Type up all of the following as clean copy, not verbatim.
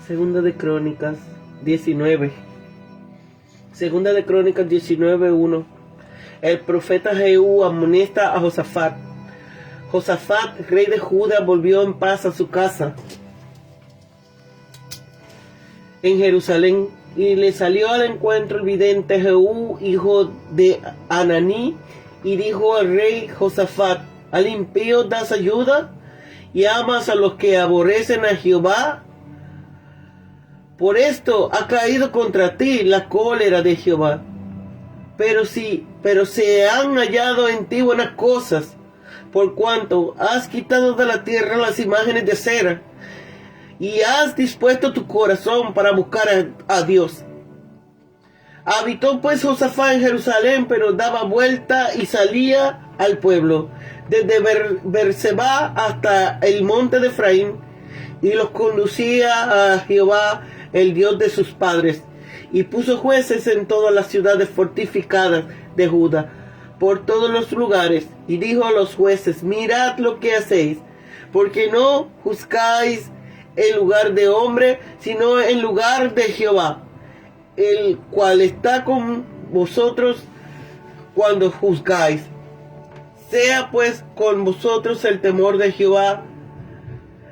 Segunda de Crónicas 19. Segunda de Crónicas 19:1. El profeta Jehú amonesta a Josafat. Josafat, rey de Judá, volvió en paz a su casa en Jerusalén, y le salió al encuentro el vidente Jehú, hijo de Ananí, y dijo al rey Josafat: ¿Al impío das ayuda y amas a los que aborrecen a Jehová? Por esto ha caído contra ti la cólera de Jehová. Pero se han hallado en ti buenas cosas, por cuanto has quitado de la tierra las imágenes de cera, y has dispuesto tu corazón para buscar a Dios. Habitó pues Josafat en Jerusalén, pero daba vuelta y salía al pueblo, desde Berseba hasta el monte de Efraín, y los conducía a Jehová, el Dios de sus padres, y puso jueces en todas las ciudades fortificadas de Judá, por todos los lugares, y dijo a los jueces: mirad lo que hacéis, porque no juzgáis en lugar de hombre, sino en lugar de Jehová, el cual está con vosotros cuando juzgáis. Sea pues con vosotros el temor de Jehová.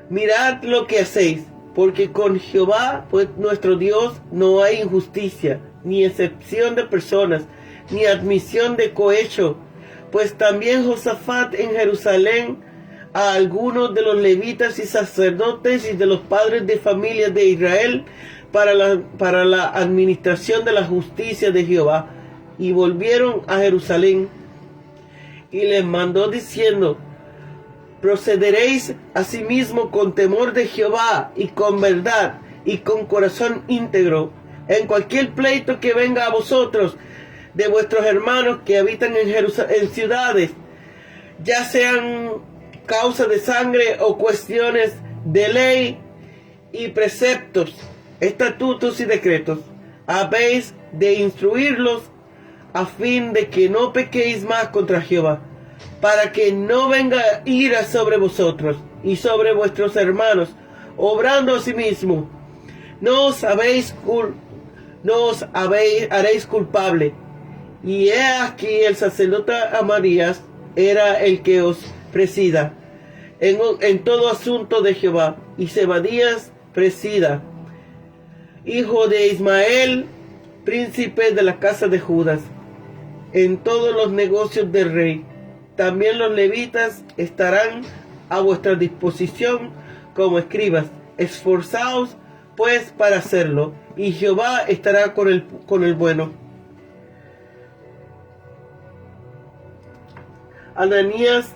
Mirad lo que hacéis, porque con Jehová, pues nuestro Dios, no hay injusticia, ni excepción de personas, ni admisión de cohecho. Pues también Josafat en Jerusalén a algunos de los levitas y sacerdotes y de los padres de familia de Israel para la administración de la justicia de Jehová, y volvieron a Jerusalén, y les mandó diciendo: procederéis asimismo con temor de Jehová y con verdad y con corazón íntegro en cualquier pleito que venga a vosotros de vuestros hermanos que habitan en ciudades, ya sean causa de sangre o cuestiones de ley y preceptos, estatutos y decretos. Habéis de instruirlos a fin de que no pequéis más contra Jehová, para que no venga ira sobre vosotros y sobre vuestros hermanos, obrando asimismo. No os haréis culpable. Y he aquí el sacerdote Amarías era el que os presida en todo asunto de Jehová, y Zebadías presida, hijo de Ismael, príncipe de la casa de Judas, en todos los negocios del rey. También los levitas estarán a vuestra disposición como escribas. Esforzaos pues para hacerlo, y Jehová estará con el bueno. Ananías,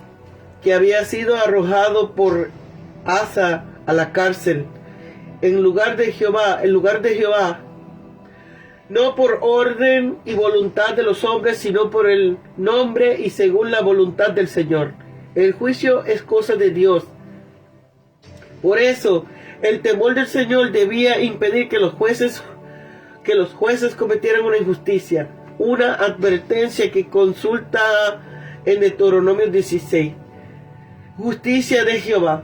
que había sido arrojado por Asa a la cárcel en lugar de Jehová, no por orden y voluntad de los hombres, sino por el nombre y según la voluntad del Señor. El juicio es cosa de Dios. Por eso, el temor del Señor debía impedir que los jueces cometieran una injusticia. Una advertencia que consulta en Deuteronomio 16. Justicia de Jehová.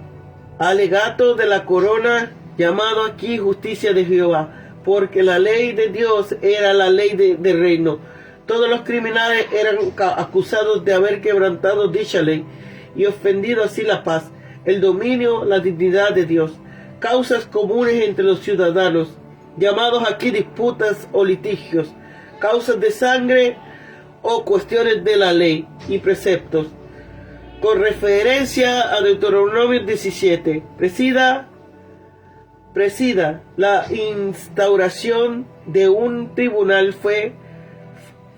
Alegato de la corona, llamado aquí justicia de Jehová, porque la ley de Dios era la ley del reino. Todos los criminales eran acusados de haber quebrantado dicha ley y ofendido así la paz, el dominio, la dignidad de Dios. Causas comunes entre los ciudadanos, llamados aquí disputas o litigios, causas de sangre o cuestiones de la ley y preceptos. Con referencia a Deuteronomio 17, presida la instauración de un tribunal fue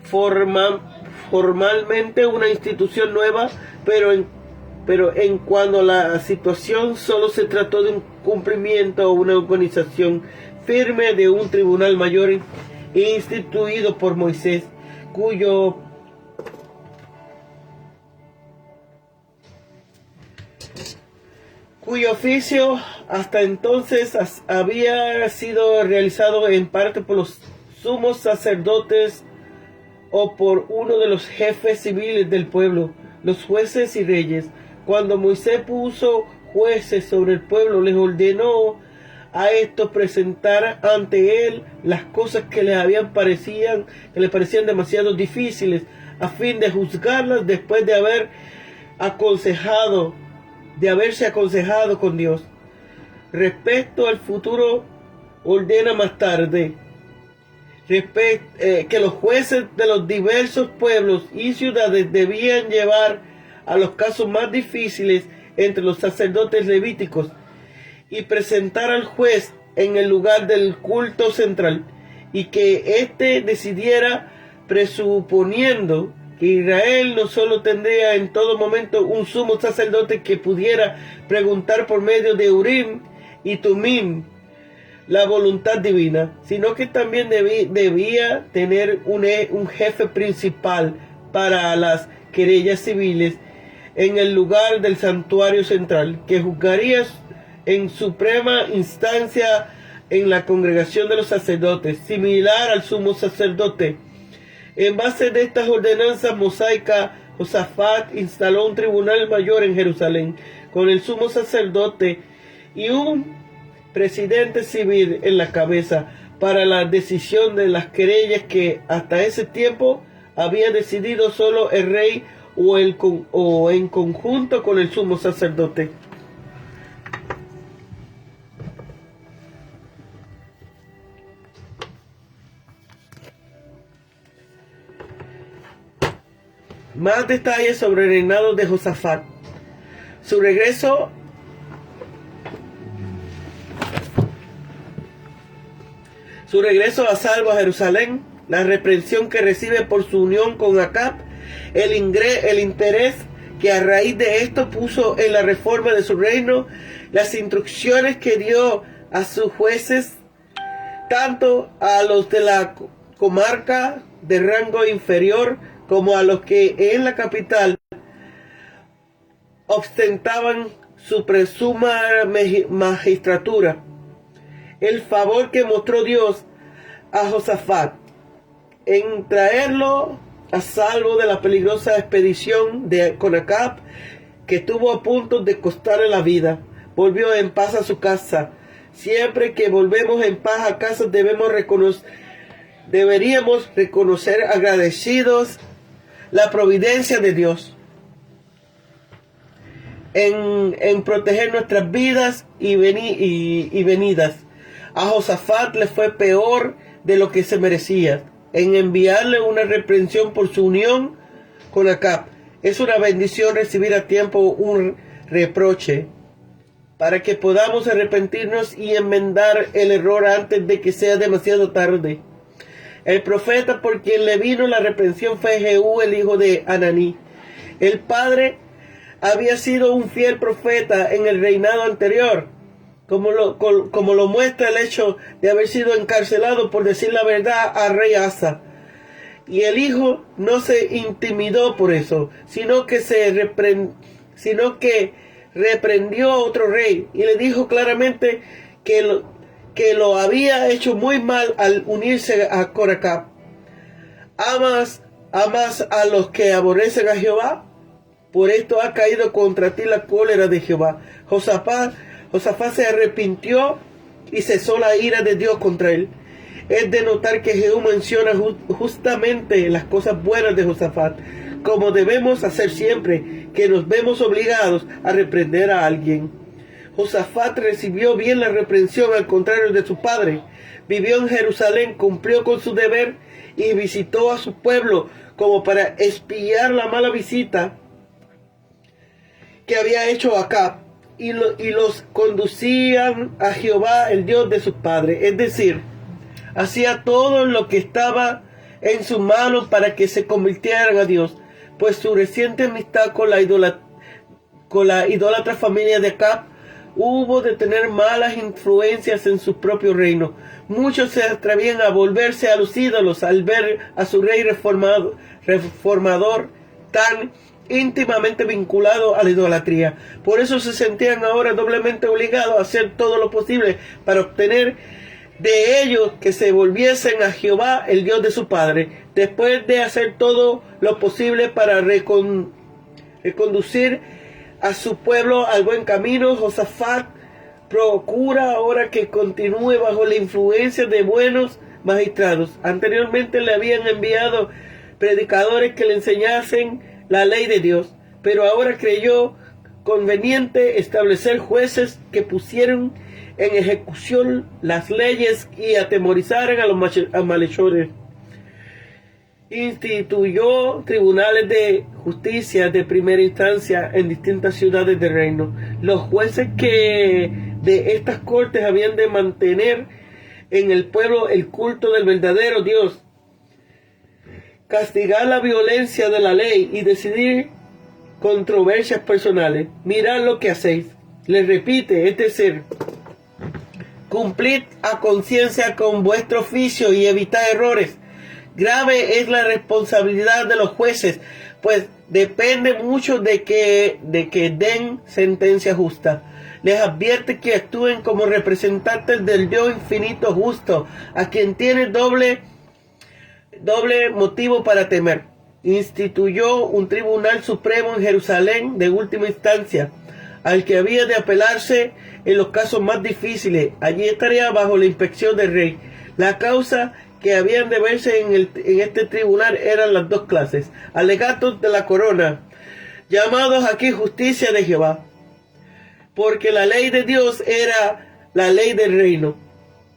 formalmente una institución nueva, pero en cuanto a la situación solo se trató de un cumplimiento o una organización firme de un tribunal mayor instituido por Moisés, cuyo oficio hasta entonces había sido realizado en parte por los sumos sacerdotes o por uno de los jefes civiles del pueblo, los jueces y reyes. Cuando Moisés puso jueces sobre el pueblo, les ordenó a estos presentar ante él las cosas que les parecían demasiado difíciles, a fin de juzgarlas después de haberse aconsejado con Dios. Respecto al futuro, ordena más tarde que los jueces de los diversos pueblos y ciudades debían llevar a los casos más difíciles entre los sacerdotes levíticos y presentar al juez en el lugar del culto central, y que éste decidiera, presuponiendo que Israel no solo tendría en todo momento un sumo sacerdote que pudiera preguntar por medio de Urim y Tumim la voluntad divina, sino que también debía tener un jefe principal para las querellas civiles en el lugar del santuario central, que juzgaría en suprema instancia en la congregación de los sacerdotes, similar al sumo sacerdote. En base de estas ordenanzas mosaicas, Josafat instaló un tribunal mayor en Jerusalén, con el sumo sacerdote y un presidente civil en la cabeza, para la decisión de las querellas que hasta ese tiempo había decidido solo el rey o en conjunto con el sumo sacerdote. Más detalles sobre el reinado de Josafat. Su regreso a salvo a Jerusalén, la reprensión que recibe por su unión con Acab, el interés que a raíz de esto puso en la reforma de su reino, las instrucciones que dio a sus jueces, tanto a los de la comarca de rango inferior como a los que en la capital ostentaban su presuma magistratura. El favor que mostró Dios a Josafat en traerlo a salvo de la peligrosa expedición con Acab, que estuvo a punto de costarle la vida. Volvió en paz a su casa. Siempre que volvemos en paz a casa deberíamos reconocer agradecidos la providencia de Dios en proteger nuestras vidas y venidas. A Josafat le fue peor de lo que se merecía, en enviarle una reprensión por su unión con Acab. Es una bendición recibir a tiempo un reproche, para que podamos arrepentirnos y enmendar el error antes de que sea demasiado tarde. El profeta por quien le vino la reprensión fue Jehú, el hijo de Ananí. El padre había sido un fiel profeta en el reinado anterior, como lo muestra el hecho de haber sido encarcelado por decir la verdad al rey Asa. Y el hijo no se intimidó por eso, sino que reprendió a otro rey y le dijo claramente que lo había hecho muy mal al unirse a Acab. ¿Amas a los que aborrecen a Jehová? Por esto ha caído contra ti la cólera de Jehová. Josafat se arrepintió y cesó la ira de Dios contra él. Es de notar que Jehú menciona justamente las cosas buenas de Josafat, como debemos hacer siempre que nos vemos obligados a reprender a alguien. Josafat recibió bien la reprensión, al contrario de su padre. Vivió en Jerusalén, cumplió con su deber y visitó a su pueblo como para espiar la mala visita que había hecho Acab, y los conducían a Jehová, el Dios de sus padres. Es decir, hacía todo lo que estaba en su mano para que se convirtieran a Dios, pues su reciente amistad con la idólatra familia de Acab hubo de tener malas influencias en su propio reino. Muchos se atrevían a volverse a los ídolos al ver a su rey reformador tan íntimamente vinculado a la idolatría. Por eso se sentían ahora doblemente obligados a hacer todo lo posible para obtener de ellos que se volviesen a Jehová, el Dios de su padre. Después de hacer todo lo posible para reconducir a su pueblo al buen camino. Josafat procura ahora que continúe bajo la influencia de buenos magistrados. Anteriormente le habían enviado predicadores que le enseñasen la ley de Dios, pero ahora creyó conveniente establecer jueces que pusieron en ejecución las leyes y atemorizaran a los malhechores. Instituyó tribunales de justicia de primera instancia en distintas ciudades del reino. Los jueces que de estas cortes habían de mantener en el pueblo el culto del verdadero Dios, castigar la violencia de la ley y decidir controversias personales. Mirad lo que hacéis. Les repite, es decir, cumplid a conciencia con vuestro oficio y evitad errores. Grave es la responsabilidad de los jueces, pues depende mucho de que den sentencia justa. Les advierte que actúen como representantes del Dios infinito justo, a quien tiene doble motivo para temer. Instituyó un tribunal supremo en Jerusalén de última instancia, al que había de apelarse en los casos más difíciles. Allí estaría bajo la inspección del rey. La causa que habían de verse en este tribunal eran las dos clases: alegatos de la corona, llamados aquí justicia de Jehová, porque la ley de Dios era la ley del reino.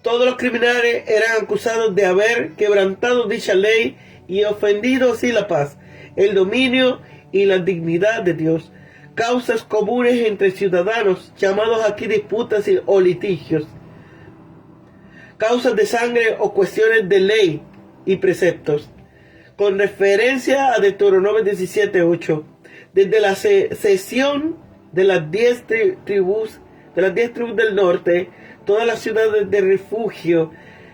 Todos los criminales eran acusados de haber quebrantado dicha ley y ofendido así la paz, el dominio y la dignidad de Dios. Causas comunes entre ciudadanos, llamados aquí disputas o litigios, causas de sangre o cuestiones de ley y preceptos. Con referencia a Deuteronomio 17:8, desde la cesión de las 10 tribus del norte, todas las ciudades de refugio,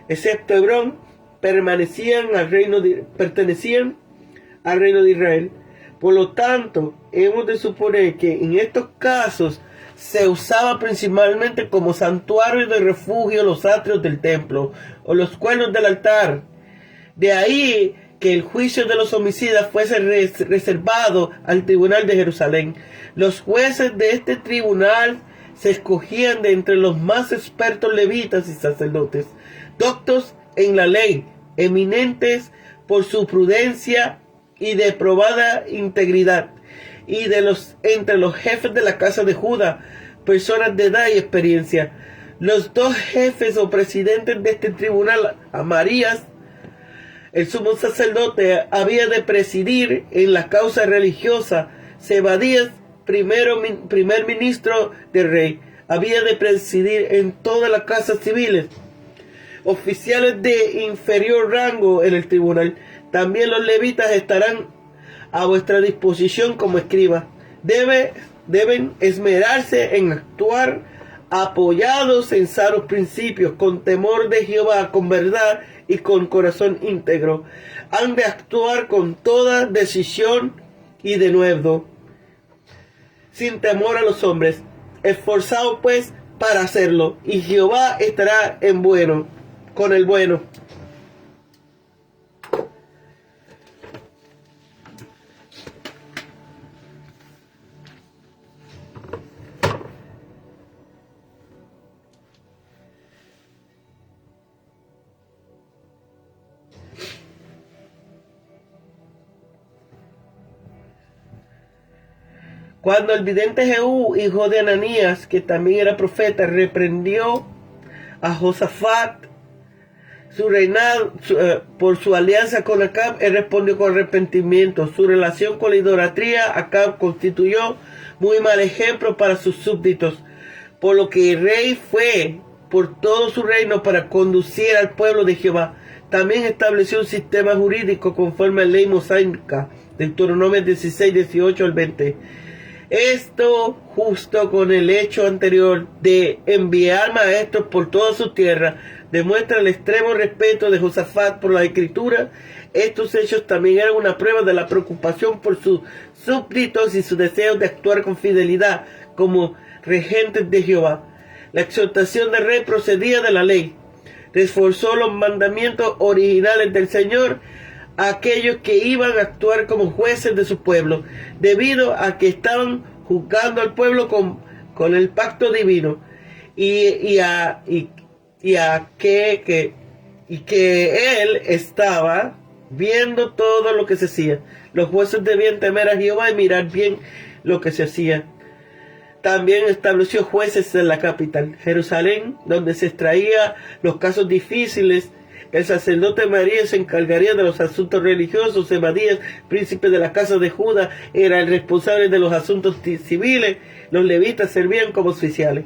excepto Hebrón, pertenecían al reino de Israel. Por lo tanto, hemos de suponer que en estos casos se usaba principalmente como santuario de refugio los atrios del templo o los cuernos del altar. De ahí que el juicio de los homicidas fuese reservado al tribunal de Jerusalén. Los jueces de este tribunal se escogían de entre los más expertos levitas y sacerdotes, doctos en la ley, eminentes por su prudencia y de probada integridad, y entre los jefes de la casa de Judá, personas de edad y experiencia. Los dos jefes o presidentes de este tribunal, Amarías, el sumo sacerdote, había de presidir en la causa religiosa. Zebadías, primer ministro del rey, había de presidir en todas las casas civiles. Oficiales de inferior rango en el tribunal. También los levitas estarán a vuestra disposición como escribas. Deben esmerarse en actuar apoyados en sanos principios, con temor de Jehová, con verdad y con corazón íntegro. Han de actuar con toda decisión y denuedo, sin temor a los hombres. Esforzaos pues para hacerlo, y Jehová estará con el bueno. Cuando el vidente Jehú, hijo de Ananías, que también era profeta, reprendió a Josafat su reinado por su alianza con Acab, él respondió con arrepentimiento. Su relación con la idolatría, Acab constituyó muy mal ejemplo para sus súbditos, por lo que el rey fue por todo su reino para conducir al pueblo de Jehová. También estableció un sistema jurídico conforme a la ley mosaica, Deuteronomio 16, 18 al 20. Esto justo con el hecho anterior de enviar maestros por toda su tierra demuestra el extremo respeto de Josafat por la escritura. Estos hechos también eran una prueba de la preocupación por sus súbditos y su deseo de actuar con fidelidad como regentes de Jehová. La exhortación del rey procedía de la ley. Reforzó los mandamientos originales del Señor a aquellos que iban a actuar como jueces de su pueblo, debido a que estaban juzgando al pueblo con el pacto divino, y que él estaba viendo todo lo que se hacía. Los jueces debían temer a Jehová y mirar bien lo que se hacía. También estableció jueces en la capital, Jerusalén, donde se extraía los casos difíciles. El sacerdote María se encargaría de los asuntos religiosos. Zebadías, príncipe de la casa de Judá, era el responsable de los asuntos civiles. Los levitas servían como oficiales.